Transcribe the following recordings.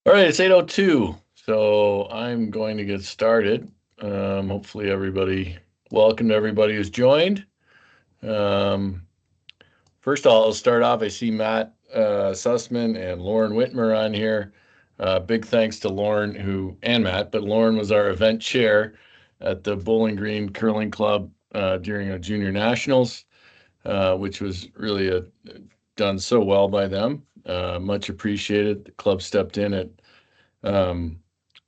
All right, it's 8:02, so I'm going to get started. Hopefully welcome to everybody who's joined. Um, First of all, I'll start off. I see Matt Sussman and Lauren Whitmer on here. Big thanks to Lauren and Matt, but Lauren was our event chair at the Bowling Green Curling Club during our junior nationals, which was really done so well by them. Much appreciated. The club stepped in at um,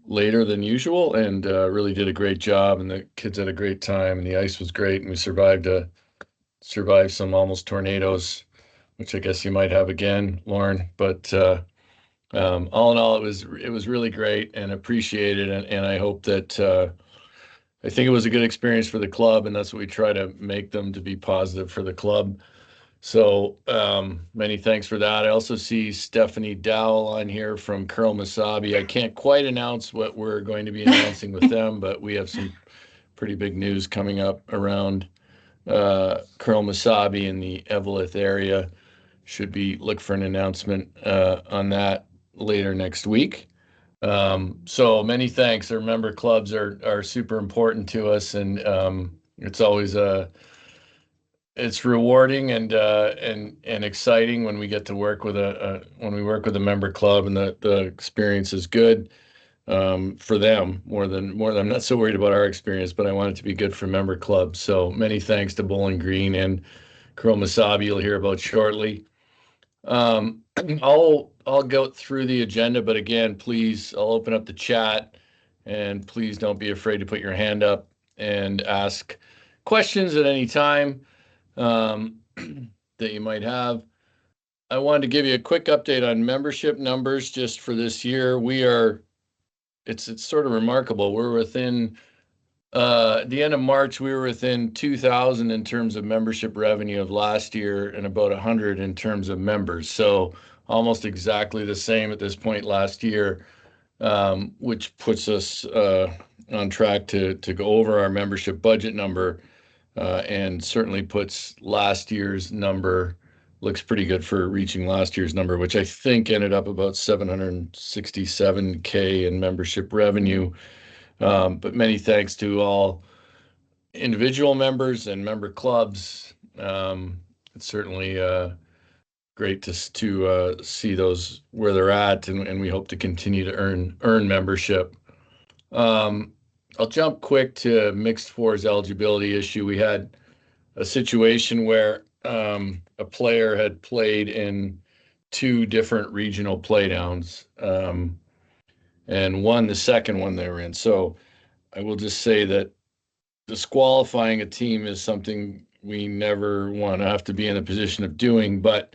later than usual and really did a great job. And the kids had a great time, and the ice was great, and we survived some almost tornadoes, which I guess you might have again, Lauren. But all in all, it was really great and appreciated, and I hope that. I think it was a good experience for the club, and that's what we try to make them to be positive for the club. So many thanks for that. I also see Stephanie Dowell on here from Curl Masabi. I can't quite announce what we're going to be announcing with them, but we have some pretty big news coming up around Curl Masabi in the Eveleth area. Look for an announcement on that later next week. So many thanks. Our member clubs are super important to us, and it's always it's rewarding and exciting when we get to work with when we work with a member club, and the experience is good for them more than I'm not so worried about our experience, but I want it to be good for member clubs. So many thanks to Bowling Green and Kurl Masabi, you'll hear about shortly. Um, I'll go through the agenda, but again, please, I'll open up the chat, and please don't be afraid to put your hand up and ask questions at any time um, that you might have. I wanted to give you a quick update on membership numbers just for this year. It's sort of remarkable. We're within the end of March, we were within 2,000 in terms of membership revenue of last year and about 100 in terms of members. So almost exactly the same at this point last year, which puts us on track to go over our membership budget number and certainly puts last year's number, looks pretty good for reaching last year's number, which I think ended up about 767K in membership revenue. But many thanks to all individual members and member clubs. It's certainly great to see those where they're at, and we hope to continue to earn membership. Um, I'll jump quick to mixed fours eligibility issue. We had a situation where a player had played in two different regional playdowns and won the second one they were in. So I will just say that disqualifying a team is something we never want to have to be in a position of doing, but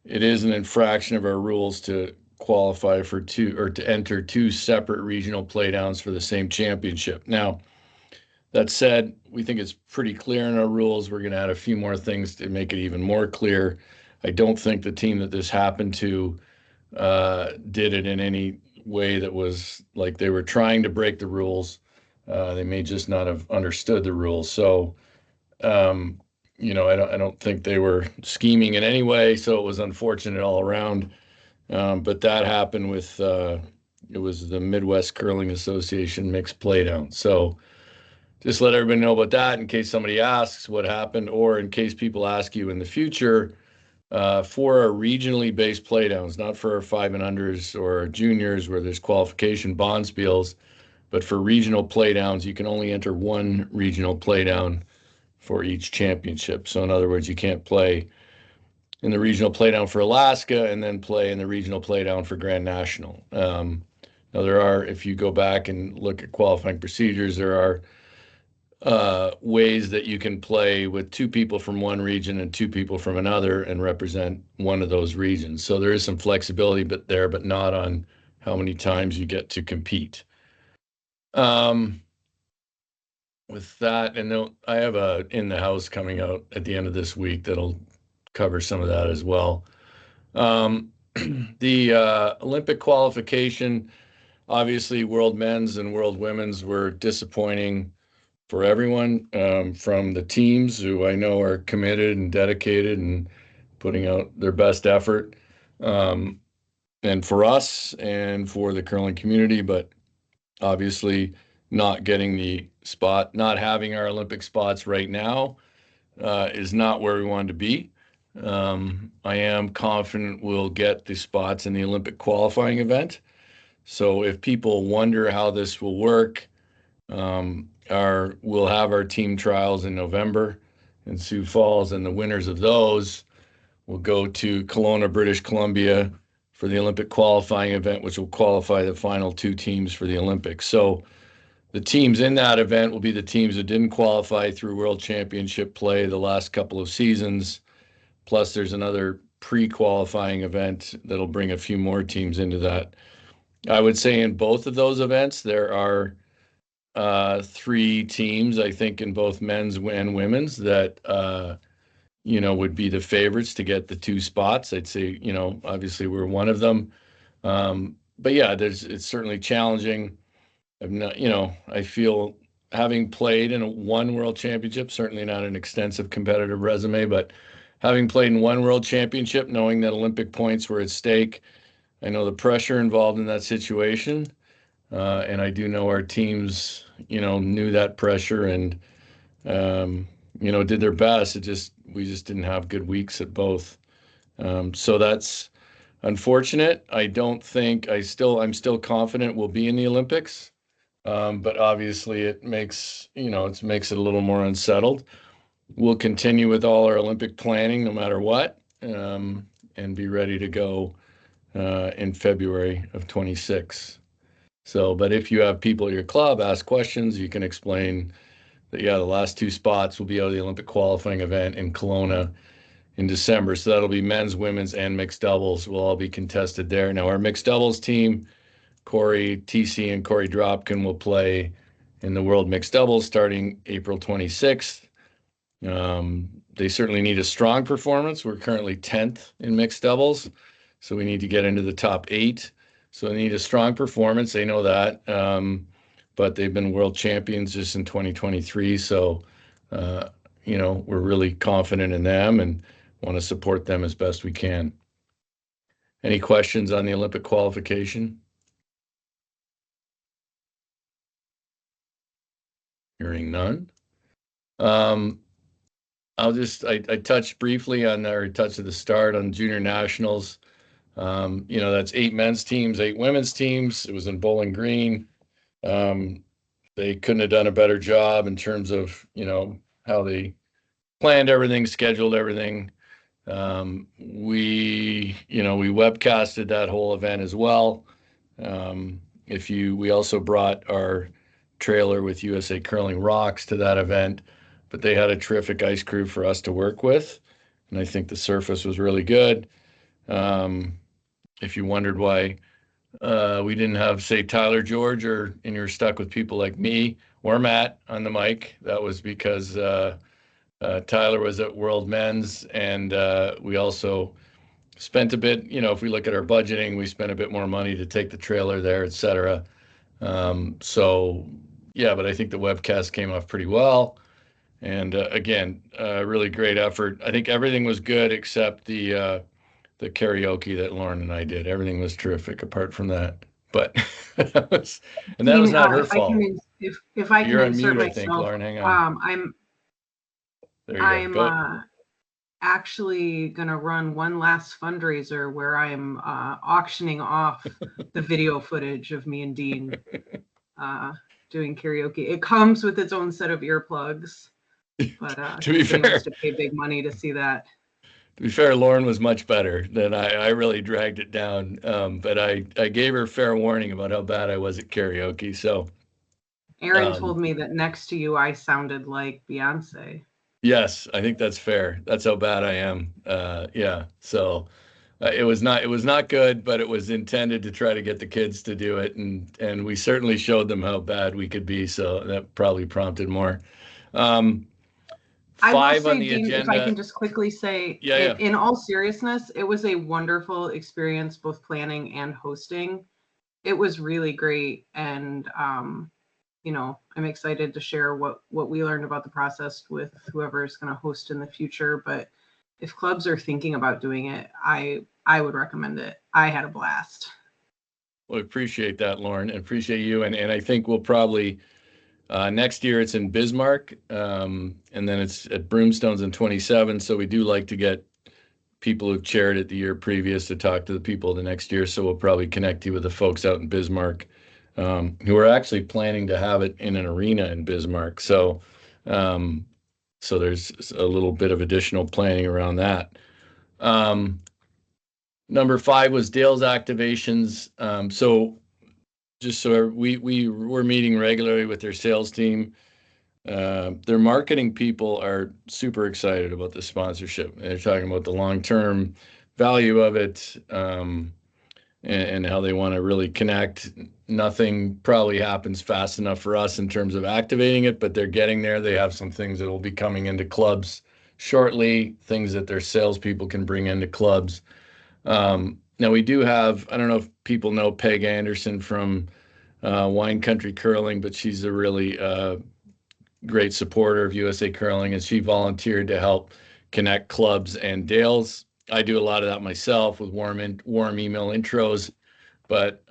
it is an infraction of our rules to qualify for two or to enter two separate regional playdowns for the same championship. Now, that said, we think it's pretty clear in our rules. We're going to add a few more things to make it even more clear. I don't think the team that this happened to did it in any way that was like they were trying to break the rules. They may just not have understood the rules. So, um, I don't think they were scheming in any way. So it was unfortunate all around. But that happened with it was the Midwest Curling Association mixed playdown. So just let everybody know about that in case somebody asks what happened, or in case people ask you in the future for our regionally based playdowns, not for our five and unders or our juniors where there's qualification bonspiels, but for regional playdowns, you can only enter one regional playdown for each championship. So in other words, you can't play in the regional playdown for Alaska and then play in the regional playdown for Grand National. Now if you go back and look at qualifying procedures, there are ways that you can play with two people from one region and two people from another and represent one of those regions. So there is some flexibility but not on how many times you get to compete. Um, with that, and I have a in the house coming out at the end of this week that'll cover some of that as well. Um, the Olympic qualification, obviously, world men's and world women's were disappointing for everyone, from the teams who I know are committed and dedicated and putting out their best effort. Um, and for us and for the curling community, but obviously not getting the spot, not having our Olympic spots right now is not where we want to be. I am confident we'll get the spots in the Olympic qualifying event. So if people wonder how this will work, we'll have our team trials in November in Sioux Falls, and the winners of those will go to Kelowna, British Columbia for the Olympic qualifying event, which will qualify the final two teams for the Olympics. So the teams in that event will be the teams that didn't qualify through World Championship play the last couple of seasons. Plus, there's another pre-qualifying event that'll bring a few more teams into that. I would say in both of those events, there are three teams, I think, in both men's and women's that would be the favorites to get the two spots. I'd say, obviously we're one of them. But yeah, it's certainly challenging. I'm not, I feel having played in one world championship, certainly not an extensive competitive resume, but having played in one world championship, knowing that Olympic points were at stake, I know the pressure involved in that situation. And I do know our teams, knew that pressure and, did their best. We just didn't have good weeks at both. So that's unfortunate. I don't think I'm still confident we'll be in the Olympics. But obviously it makes it a little more unsettled. We'll continue with all our Olympic planning no matter what, and be ready to go in February of 26. So, but if you have people at your club ask questions, you can explain that, yeah, the last two spots will be out of the Olympic qualifying event in Kelowna in December. So that'll be men's, women's, and mixed doubles will all be contested there. Now, our mixed doubles team, Corey TC and Corey Dropkin, will play in the World Mixed Doubles starting April 26th. They certainly need a strong performance. We're currently 10th in mixed doubles, so we need to get into the top 8. So they need a strong performance. They know that, but they've been world champions just in 2023. So, we're really confident in them and want to support them as best we can. Any questions on the Olympic qualification? Hearing none. I touched briefly on, or touched at the start on junior nationals. That's 8 men's teams, 8 women's teams. It was in Bowling Green. They couldn't have done a better job in terms of, how they planned everything, scheduled everything. We webcasted that whole event as well. We also brought our trailer with USA Curling Rocks to that event, but they had a terrific ice crew for us to work with, and I think the surface was really good. If you wondered why we didn't have, say, Tyler George, and you're stuck with people like me or Matt on the mic, that was because Tyler was at World Men's, and we also spent a bit, if we look at our budgeting, we spent a bit more money to take the trailer there, et cetera. So, yeah, but I think the webcast came off pretty well. And again, really great effort. I think everything was good except the karaoke that Lauren and I did. Everything was terrific apart from that. But that was not her fault. If I can You're on insert mute, myself, I think, Lauren. Hang on. There you go. Actually going to run one last fundraiser where I'm auctioning off the video footage of me and Dean doing karaoke. It comes with its own set of earplugs, but to be fair, wants to pay big money to see that. To be fair, Lauren was much better than I really dragged it down, but I gave her fair warning about how bad I was at karaoke. So Aaron told me that next to you, I sounded like Beyonce. Yes, I think that's fair. That's how bad I am. Yeah. So it was not good, but it was intended to try to get the kids to do it, and we certainly showed them how bad we could be. So that probably prompted more. 5 I will say, on the Dean, agenda. If I can just quickly say, yeah. In all seriousness, it was a wonderful experience, both planning and hosting. It was really great, and I'm excited to share what we learned about the process with whoever is going to host in the future. But if clubs are thinking about doing it, I would recommend it. I had a blast. Well, I appreciate that, Lauren, and appreciate you. And I think we'll probably next year it's in Bismarck, and then it's at Broomstones in 27. So we do like to get people who've chaired it the year previous to talk to the people the next year. So we'll probably connect you with the folks out in Bismarck, who are actually planning to have it in an arena in Bismarck. Um, so there's a little bit of additional planning around that. Um, Number 5 was Dale's activations. So just so we're meeting regularly with their sales team. Their marketing people are super excited about the sponsorship. They're talking about the long-term value of it, and how they want to really connect. Nothing probably happens fast enough for us in terms of activating it, but they're getting there. They have some things that will be coming into clubs shortly, things that their salespeople can bring into clubs. Now we do have, I don't know if people know Peg.Anderson from Wine Country Curling, but she's a really great supporter of USA Curling, and she volunteered to help connect clubs and Dales. I do a lot of that myself with warm email intros, but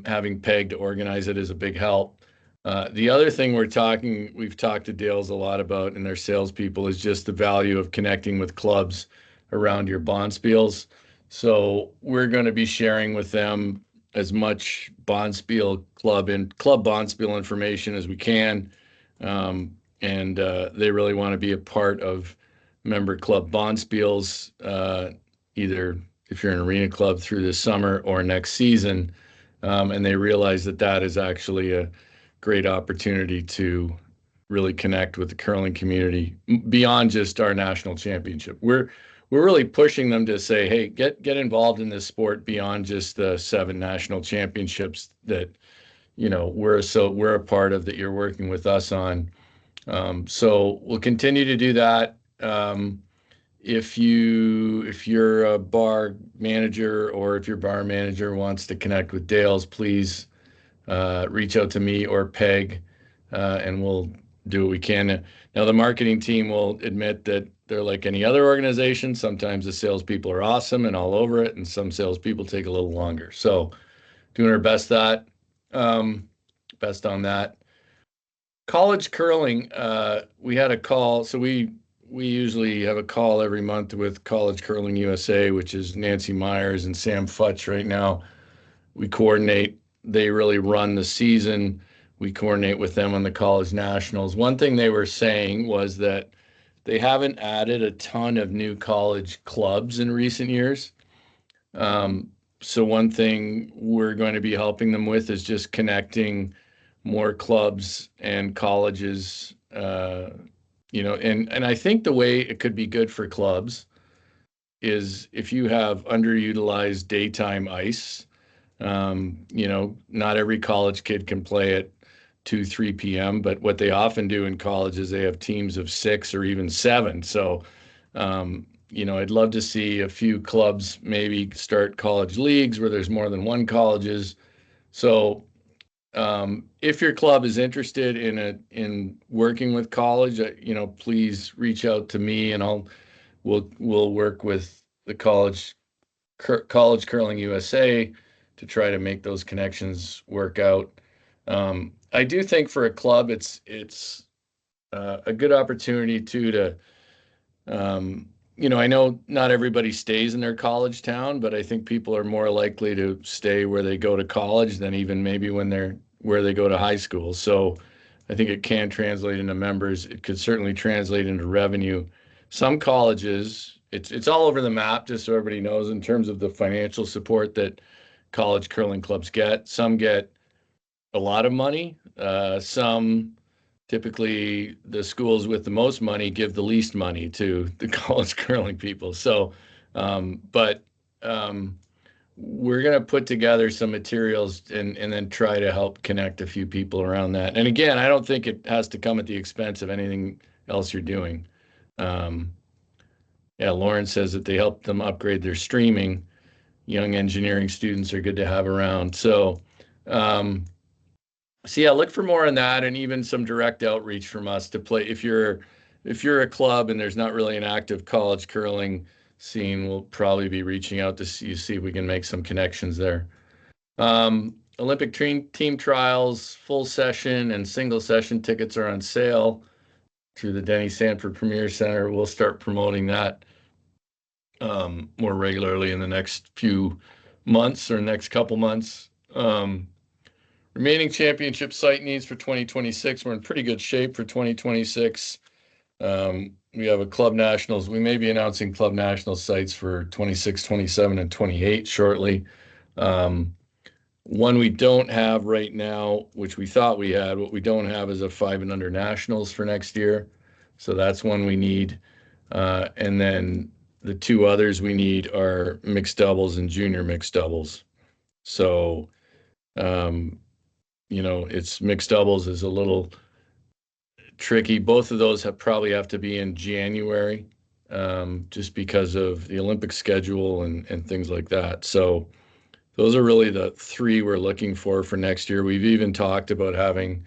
having Peg to organize it is a big help. The other thing we've talked to Dales a lot about and their salespeople is just the value of connecting with clubs around your bonspiels. So we're going to be sharing with them as much bonspiel club and club bonspiel information as we can. And they really want to be a part of member club bonspiels, either if you're an arena club through this summer or next season. And they realize that that is actually a great opportunity to really connect with the curling community beyond just our national championship. We're really pushing them to say, hey, get involved in this sport beyond just the 7 national championships that we're a part of, that you're working with us on. So we'll continue to do that. If you're a bar manager, or if your bar manager wants to connect with Dales, please reach out to me or Peg, and we'll do what we can. Now, the marketing team will admit that they're like any other organization. Sometimes the salespeople are awesome and all over it, and some salespeople take a little longer. So doing our best best on that. College curling, we had a call. So we usually have a call every month with College Curling USA, which is Nancy Myers and Sam Futch right now. We coordinate. They really run the season. We coordinate with them on the college nationals. One thing they were saying was that they haven't added a ton of new college clubs in recent years. So one thing we're going to be helping them with is just connecting more clubs and colleges. And I think the way it could be good for clubs is if you have underutilized daytime ice. Not every college kid can play at 2, 3 p.m., but what they often do in college is they have teams of 6 or even 7. So, I'd love to see a few clubs maybe start college leagues where there's more than one colleges. So, if your club is interested in working with college, please reach out to me, and we'll work with the College Curling USA to try to make those connections work out. I do think for a club, it's a good opportunity to I know not everybody stays in their college town, but I think people are more likely to stay where they go to college than even maybe where they go to high school. So I think it can translate into members. It could certainly translate into revenue. Some colleges, it's all over the map, just so everybody knows, in terms of the financial support that college curling clubs get. Some get a lot of money. Some, typically the schools with the most money, give the least money to the college curling people. So, but we're going to put together some materials and then try to help connect a few people around that. And again, I don't think it has to come at the expense of anything else you're doing. Yeah, Lauren says that they help them upgrade their streaming. Young engineering students are good to have around. So yeah, look for more on that, and even some direct outreach from us to play. If you're a club and there's not really an active college curling seeing, we'll probably be reaching out to see if we can make some connections there. Olympic team trials, full session and single session tickets are on sale through the Denny Sanford Premier Center. We'll start promoting that more regularly in the next few months or next couple months. Remaining championship site needs for 2026. We're in pretty good shape for 2026. We have a club nationals. We may be announcing club national sites for 26, 27, and 28 shortly. One we don't have right now, which we thought we had, what we don't have is a 5 and under nationals for next year. So that's one we need. And then the two others we need are mixed doubles and junior mixed doubles. So, it's mixed doubles is a little tricky. Both of those probably have to be in January, just because of the Olympic schedule and things like that. So those are really the three we're looking for next year. We've even talked about having,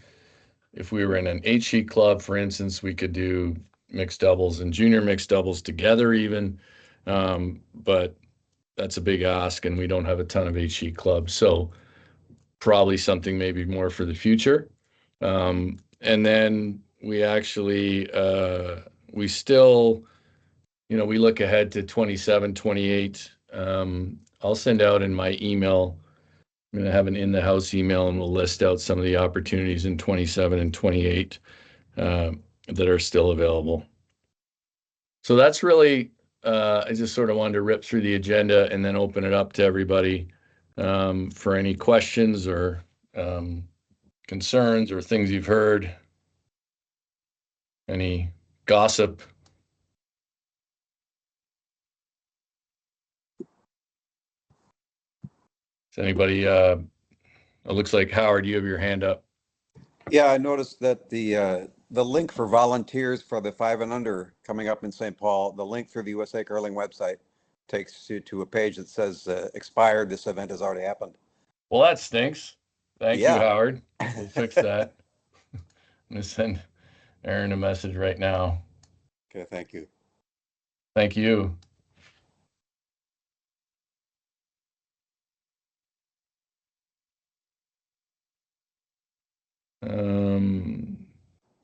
if we were in an 8-sheet club, for instance, we could do mixed doubles and junior mixed doubles together even. But that's a big ask, and we don't have a ton of 8-sheet clubs. So probably something maybe more for the future. And then we actually, we still, we look ahead to 27, 28. I'll send out in my email, I'm going to have an in the house email, and we'll list out some of the opportunities in 27 and 28 that are still available. So that's really, I just sort of wanted to rip through the agenda and then open it up to everybody for any questions or concerns or things you've heard, any gossip. Is anybody, it looks like Howard, you have your hand up. Yeah, I noticed that the link for volunteers for the 5 and under coming up in St. Paul, the link through the USA Curling website takes you to a page that says expired. This event has already happened. Well, that stinks. Thank you, Yeah. Howard. We'll fix that. I'm going to send Aaron a message right now. Okay, thank you. Thank you.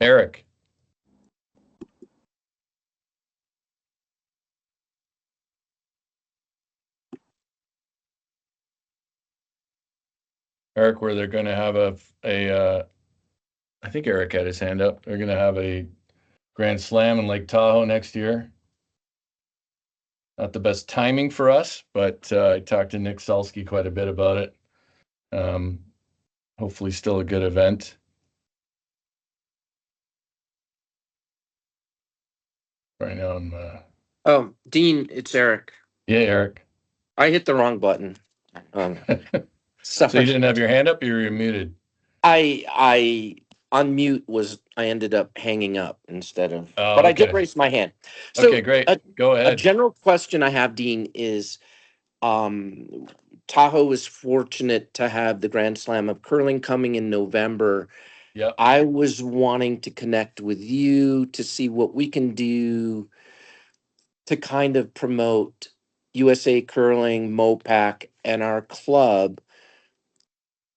Eric. Eric, where they're going to have I think Eric had his hand up. They're going to have a Grand Slam in Lake Tahoe next year. Not the best timing for us, but I talked to Nick Sulsky quite a bit about it. Hopefully still a good event. Right now I'm Dean, it's Eric. Yeah, Eric. I hit the wrong button. So you didn't have your hand up, you were muted. I unmute I ended up hanging up instead of, but okay. I did raise my hand. So okay, great. Go ahead. A general question I have, Dean, is Tahoe is fortunate to have the Grand Slam of Curling coming in November. Yeah. I was wanting to connect with you to see what we can do to kind of promote USA Curling, MOPAC, and our club.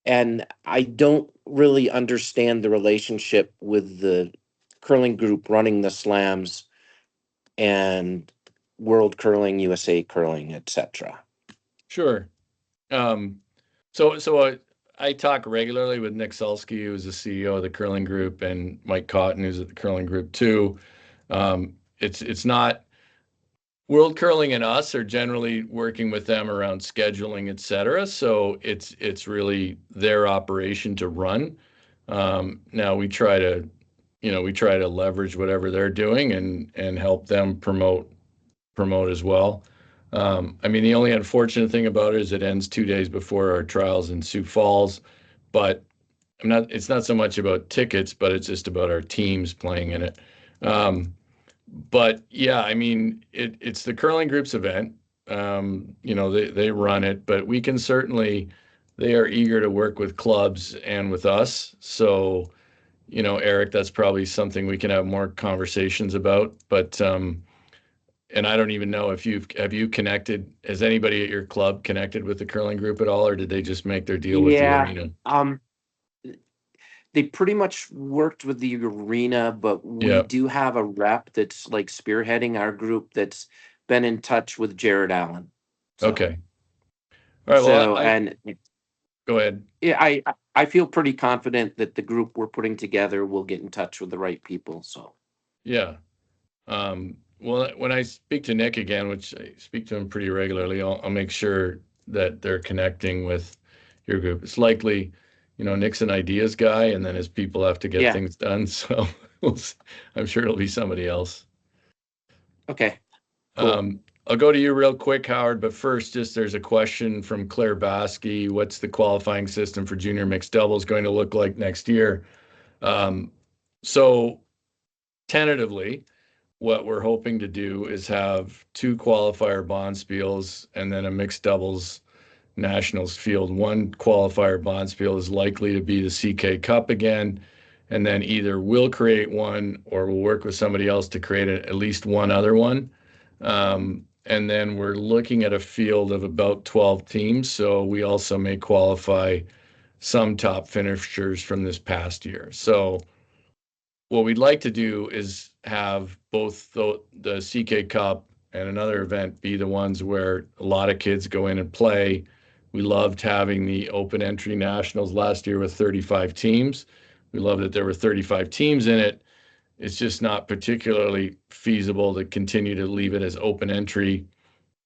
And I don't really understand the relationship with the curling group running the slams and World Curling, USA Curling, etc. Sure. So I talk regularly with Nick Sulsky, who's the CEO of the curling group, and Mike Cotton, who's at the curling group too. It's not World Curling and us are generally working with them around scheduling, et cetera. So it's really their operation to run. Now we try to leverage whatever they're doing and help them promote as well. I mean, the only unfortunate thing about it is it ends 2 days before our trials in Sioux Falls, but it's not so much about tickets, but it's just about our teams playing in it. But yeah, I mean, it's the curling group's event. They run it, but we can certainly, they are eager to work with clubs and with us. So, Eric, that's probably something we can have more conversations about. But and I don't even know if have you connected, has anybody at your club connected with the curling group at all, or did they just make their deal with the Yeah. arena? They pretty much worked with the arena, but we Yeah. do have a rep that's like spearheading our group that's been in touch with Jared Allen. So, Okay. All right. Well, and go ahead. yeah, I feel pretty confident that the group we're putting together will get in touch with the right people. So, Yeah. Well, when I speak to Nick again, which I speak to him pretty regularly, I'll make sure that they're connecting with your group. It's likely, Nick's an ideas guy, and then his people have to get yeah. things done. So I'm sure it'll be somebody else. Okay. Cool. I'll go to you real quick, Howard, but first, there's a question from Claire Baskey. What's the qualifying system for junior mixed doubles going to look like next year? So tentatively, what we're hoping to do is have 2 qualifier bonspiels and then a mixed doubles nationals field. One qualifier bonspiel is likely to be the CK Cup again, and then either we'll create one or we'll work with somebody else to create at least one other one. And then we're looking at a field of about 12 teams, so we also may qualify some top finishers from this past year. So what we'd like to do is have both the CK Cup and another event be the ones where a lot of kids go in and play. We loved having the open entry nationals last year with 35 teams. We love that there were 35 teams in it. It's just not particularly feasible to continue to leave it as open entry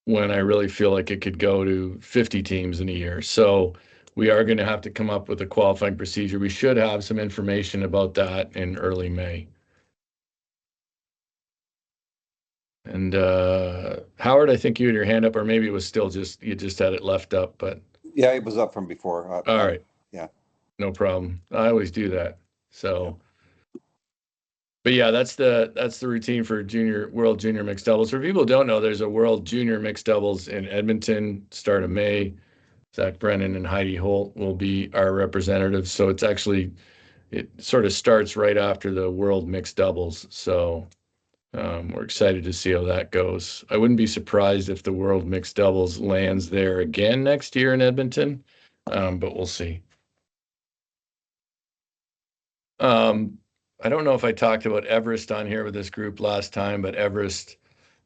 when I really feel like it could go to 50 teams in a year. So we are going to have to come up with a qualifying procedure. We should have some information about that in early May. And Howard, I think you had your hand up, or maybe it was still you just had it left up, but Yeah, it was up from before. all right. Yeah. No problem. I always do that. So, but yeah, that's the routine for World Junior Mixed Doubles. For people who don't know, there's a World Junior Mixed Doubles in Edmonton, start of May. Zach Brennan and Heidi Holt will be our representatives. So it sort of starts right after the World Mixed Doubles. So we're excited to see how that goes. I wouldn't be surprised if the World Mixed Doubles lands there again next year in Edmonton, but we'll see. I don't know if I talked about Everest on here with this group last time, but Everest,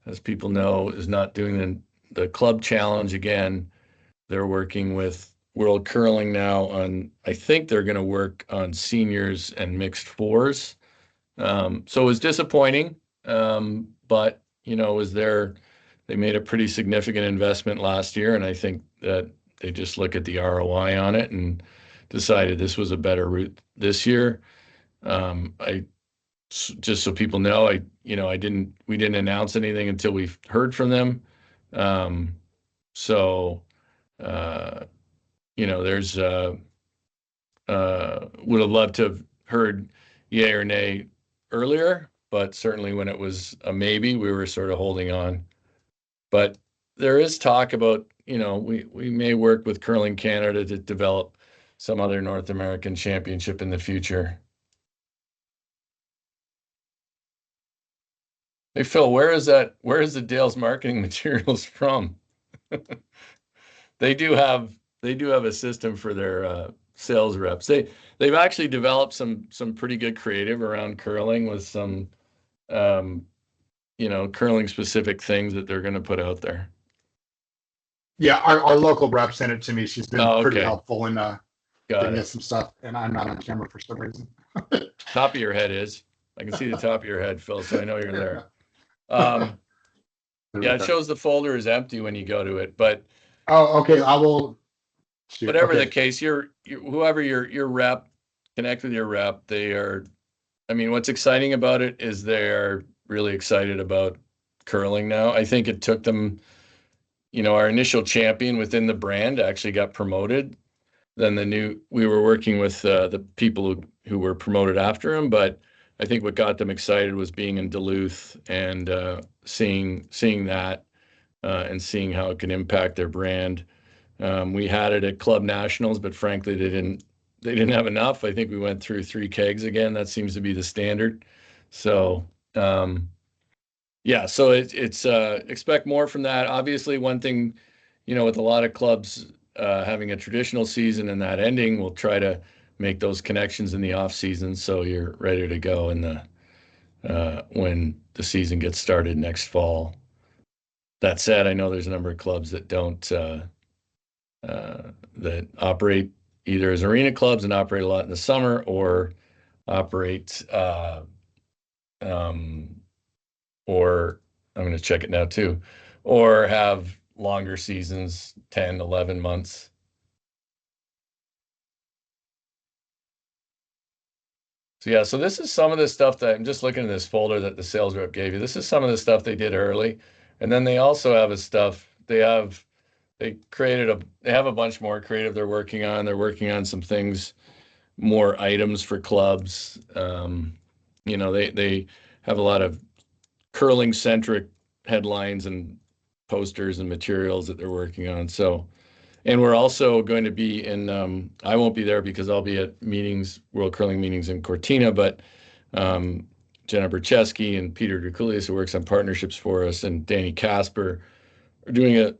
as people know, is not doing the club challenge again. They're working with World Curling now I think they're going to work on seniors and mixed fours. So it was disappointing, but they made a pretty significant investment last year, and I think that they just look at the ROI on it and decided this was a better route this year. Just so people know, we didn't announce anything until we heard from them. So there's would have loved to have heard yay or nay earlier, but certainly when it was a maybe, we were sort of holding on. But there is talk about, we may work with Curling Canada to develop some other North American championship in the future. Hey Phil, where is the Dale's marketing materials from? They do have a system for their sales reps. They've actually developed some pretty good creative around curling with some curling specific things that they're going to put out there. Yeah, our local rep sent it to me. She's been pretty Okay. helpful in Got giving it. us some stuff, and I'm not on camera for some reason. Top of your head is. I can see the top of your head, Phil, so I know you're there. Yeah, it shows the folder is empty when you go to it, but Oh, okay. I will. Shoot. Whatever Okay. the case, whoever your rep, connect with your rep. What's exciting about it is they're really excited about curling now. I think it took them, our initial champion within the brand actually got promoted. Then we were working with the people who were promoted after him, but I think what got them excited was being in Duluth and seeing that and seeing how it can impact their brand. We had it at Club Nationals, but frankly, they didn't have enough. I think we went through 3 kegs again. That seems to be the standard. So Yeah, so it's expect more from that. Obviously, one thing, with a lot of clubs having a traditional season and that ending, we'll try to make those connections in the off season so you're ready to go in the when the season gets started next fall. That said, I know there's a number of clubs that don't that operate either as arena clubs and operate a lot in the summer, or operate um, or I'm going to check it now too, or have longer seasons, 10, 11 months. So yeah, so this is some of the stuff that I'm just looking at this folder that the sales rep gave you. This is some of the stuff they did early. And then they also have they have a bunch more creative they're working on. They're working on some things, more items for clubs. They have a lot of curling centric headlines and posters and materials that they're working on. So, and we're also going to be in, I won't be there because I'll be at meetings, World Curling meetings in Cortina, but Jenna Bercheski and Peter Draculius, who works on partnerships for us, and Danny Casper are doing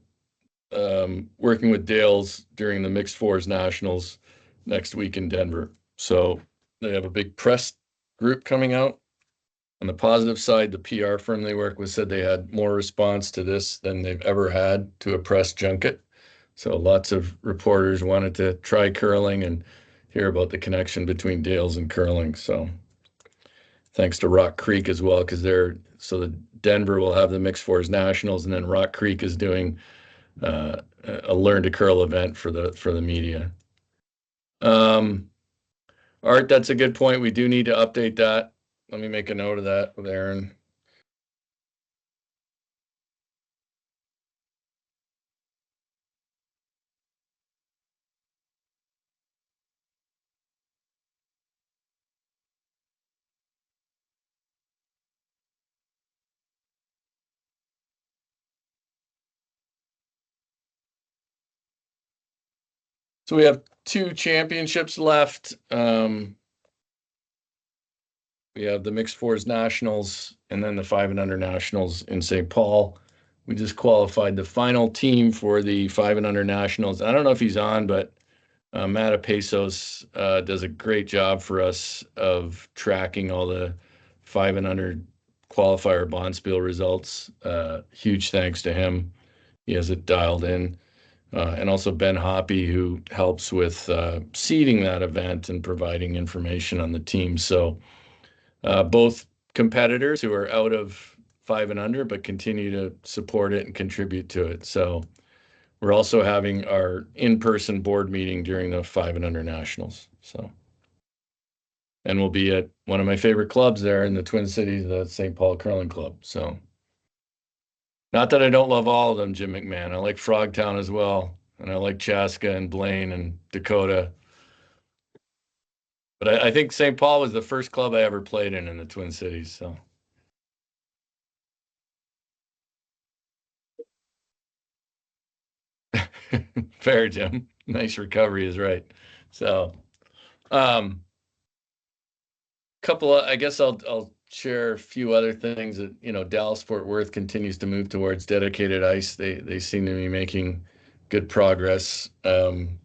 working with Dales during the Mixed Fours Nationals next week in Denver. So they have a big press group coming out. On the positive side, the PR firm they work with said they had more response to this than they've ever had to a press junket. So lots of reporters wanted to try curling and hear about the connection between Dales and curling. So thanks to Rock Creek as well, because the Denver will have the Mixed Fours Nationals, and then Rock Creek is doing a Learn to Curl event for the media. Art, that's a good point. We do need to update that. Let me make a note of that with Aaron. So we have 2 championships left. We have the Mixed Fours Nationals and then the 5 and Under Nationals in St. Paul. We just qualified the final team for the 5 and Under Nationals. I don't know if he's on, but Matt Pesos does a great job for us of tracking all the 5 and Under qualifier bonspiel results. Huge thanks to him. He has it dialed in. And also Ben Hoppy, who helps with seeding that event and providing information on the team. So both competitors who are out of 5 and Under, but continue to support it and contribute to it. So we're also having our in-person board meeting during the 5 and Under Nationals. So, and we'll be at one of my favorite clubs there in the Twin Cities, the St. Paul Curling Club. So, not that I don't love all of them, Jim McMahon. I like Frogtown as well, and I like Chaska and Blaine and Dakota. But I think St. Paul was the first club I ever played in the Twin Cities. So. Fair, Jim. Nice recovery is right. So, I guess I'll share a few other things that, Dallas Fort Worth continues to move towards dedicated ice. They seem to be making good progress. And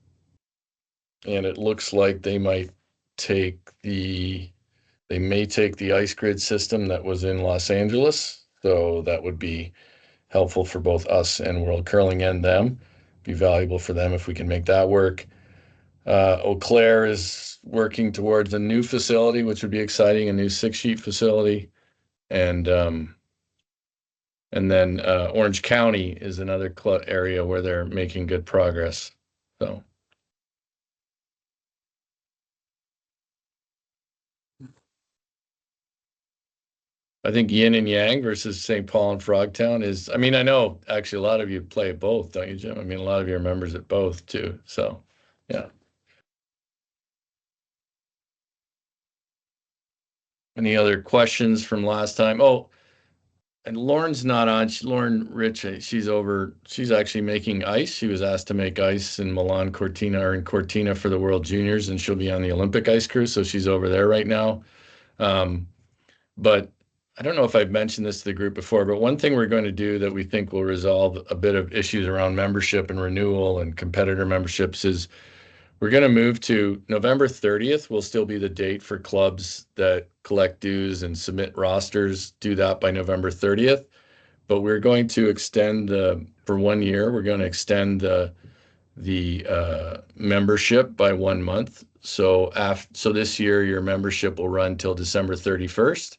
it looks like they may take the ice grid system that was in Los Angeles. So that would be helpful for both us and World Curling and them. Be valuable for them if we can make that work. Eau Claire is working towards a new facility, which would be exciting, a new 6-sheet facility. And then Orange County is another area where they're making good progress. So. I think yin and yang versus St. Paul and Frogtown is, I know actually a lot of you play at both, don't you, Jim? A lot of your members at both too. So, yeah. Any other questions from last time? Oh, and Lauren's not on. Lauren Rich, she's actually making ice. She was asked to make ice in Milan Cortina or in Cortina for the World Juniors, and she'll be on the Olympic ice crew. So she's over there right now. But I don't know if I've mentioned this to the group before, but one thing we're going to do that we think will resolve a bit of issues around membership and renewal and competitor memberships is we're going to move to November 30th will still be the date for clubs that collect dues and submit rosters. Do that by November 30th. But we're going to extend for 1 year, we're going to extend the membership by 1 month. So this year, your membership will run till December 31st.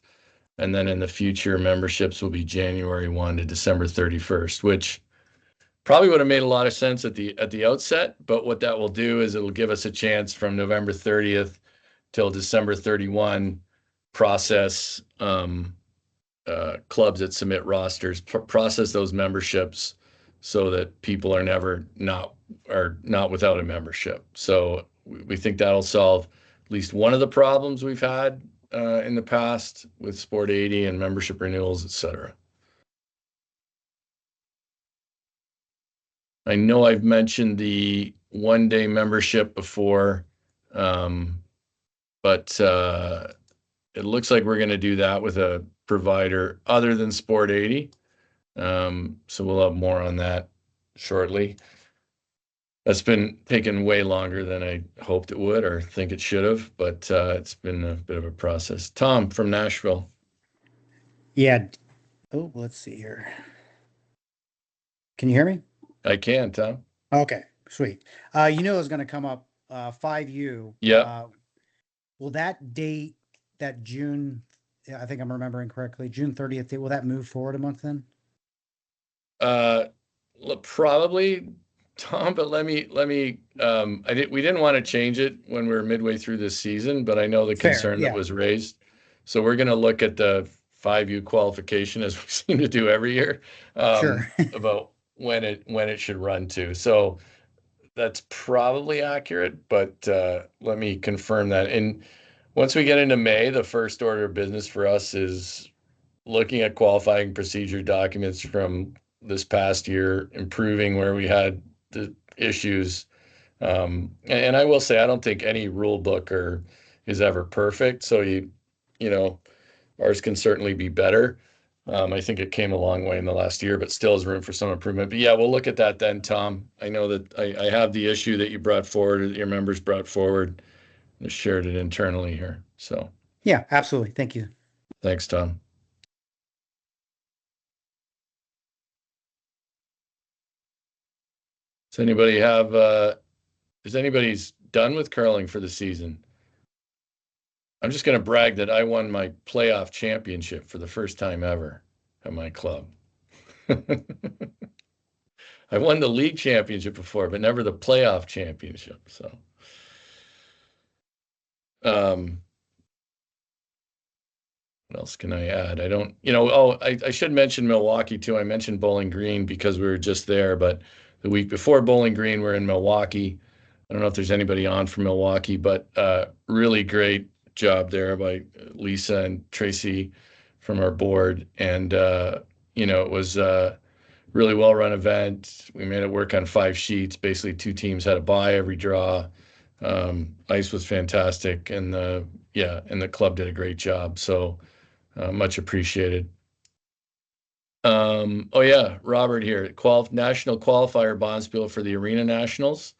And then in the future, memberships will be January 1 to December 31st, which probably would have made a lot of sense at the outset. But what that will do is it'll give us a chance from November 30th till December 31 process clubs that submit rosters, process those memberships so that people are not without a membership. So we think that'll solve at least one of the problems we've had in the past with Sport 80 and membership renewals, et cetera. I know I've mentioned the 1-day membership before, but it looks like we're going to do that with a provider other than Sport 80. So we'll have more on that shortly. That's been taking way longer than I hoped it would or think it should have, but it's been a bit of a process. Tom from Nashville. Yeah. Oh, let's see here. Can you hear me? I can, Tom. Okay, sweet. You know, it's going to come up 5U. Yeah. Will that date, that June, I think I'm remembering correctly, June 30th date, will that move forward a month then? Probably, Tom, but we didn't want to change it when we were midway through this season, but I know the Fair, concern yeah. that was raised. So we're going to look at the 5U qualification as we seem to do every year, Sure. about when it should run to. So that's probably accurate, but let me confirm that. And once we get into May, the first order of business for us is looking at qualifying procedure documents from this past year, improving where we had the issues. And I will say, I don't think any rule book is ever perfect. So you know, ours can certainly be better. I think it came a long way in the last year, but still has room for some improvement. But yeah, we'll look at that then, Tom. I know that I have the issue that you brought forward, that your members brought forward, and shared it internally here. So Yeah, absolutely. Thank you. thanks, Tom. Is anybody's done with curling for the season? I'm just going to brag that I won my playoff championship for the first time ever at my club. I won the league championship before, but never the playoff championship. So, what else can I add? I should mention Milwaukee too. I mentioned Bowling Green because we were just there, but the week before Bowling Green, we're in Milwaukee. I don't know if there's anybody on from Milwaukee, but really great job there by Lisa and Tracy from our board. And, it was a really well-run event. We made it work on 5 sheets. Basically, 2 teams had a bye every draw. Ice was fantastic. And the club did a great job. So much appreciated. Robert here. National qualifier bonspiel for the Arena Nationals.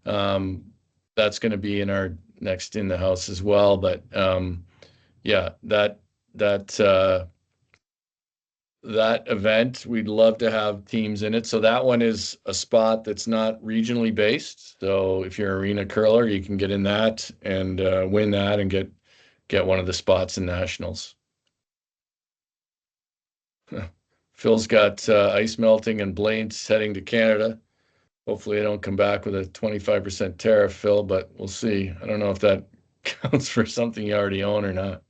That's going to be in our next in the house as well. But that event, we'd love to have teams in it. So that one is a spot that's not regionally based. So if you're an arena curler, you can get in that and win that and get one of the spots in nationals. Phil's got ice melting and Blaine's heading to Canada. Hopefully, I don't come back with a 25% tariff, Phil, but we'll see. I don't know if that counts for something you already own or not.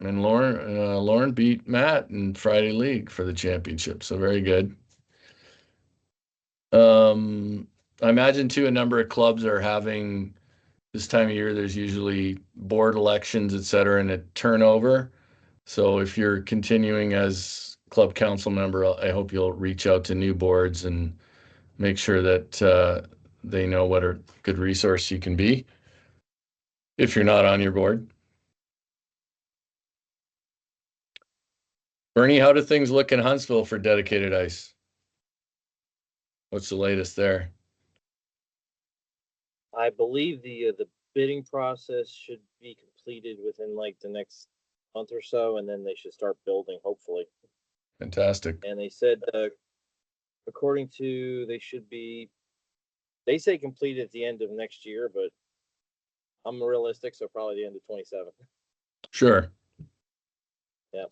And Lauren beat Matt in Friday League for the championship, so very good. I imagine too a number of clubs are having this time of year. There's usually board elections, et cetera, and a turnover. So if you're continuing as club council member, I hope you'll reach out to new boards and make sure that they know what a good resource you can be. if you're not on your board. Bernie, how do things look in Huntsville for dedicated ice? What's the latest there? I believe the bidding process should be completed within like the next month or so, and then they should start building, hopefully. Fantastic. And they said, according to, they say completed at the end of next year, but I'm realistic, so probably the end of 27. Sure. Yeah.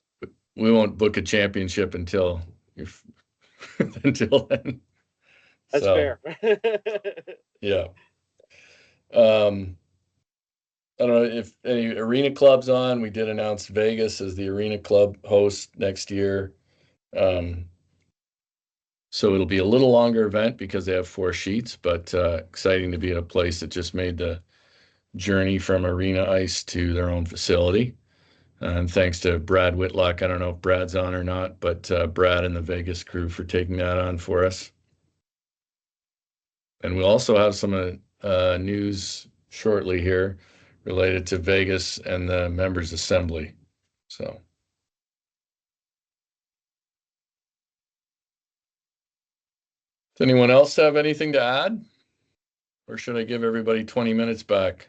We won't book a championship until until then. That's So, fair. yeah. I don't know if any arena clubs on. We did announce Vegas as the arena club host next year. So it'll be a little longer event because they have 4 sheets, but exciting to be at a place that just made the journey from arena ice to their own facility. And thanks to Brad Whitlock. I don't know if Brad's on or not, but Brad and the Vegas crew for taking that on for us. And we'll also have some news shortly here related to Vegas and the members assembly. So. Does anyone else have anything to add? Or should I give everybody 20 minutes back?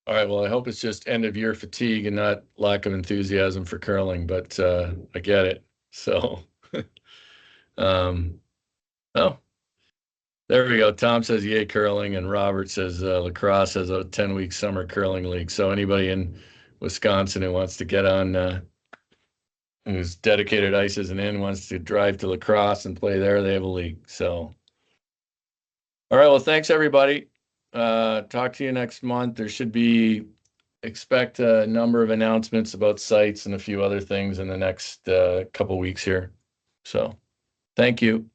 All right, well, I hope it's just end of year fatigue and not lack of enthusiasm for curling, but I get it. So, oh, there we go. Tom says yay curling, and Robert says lacrosse has a 10-week summer curling league. So anybody in Wisconsin who wants to get on, whose dedicated ice isn't in, wants to drive to lacrosse and play there, they have a league. So, all right, well, thanks everybody. Talk to you next month. There should be, expect a number of announcements about sites and a few other things in the next couple weeks here. So, thank you.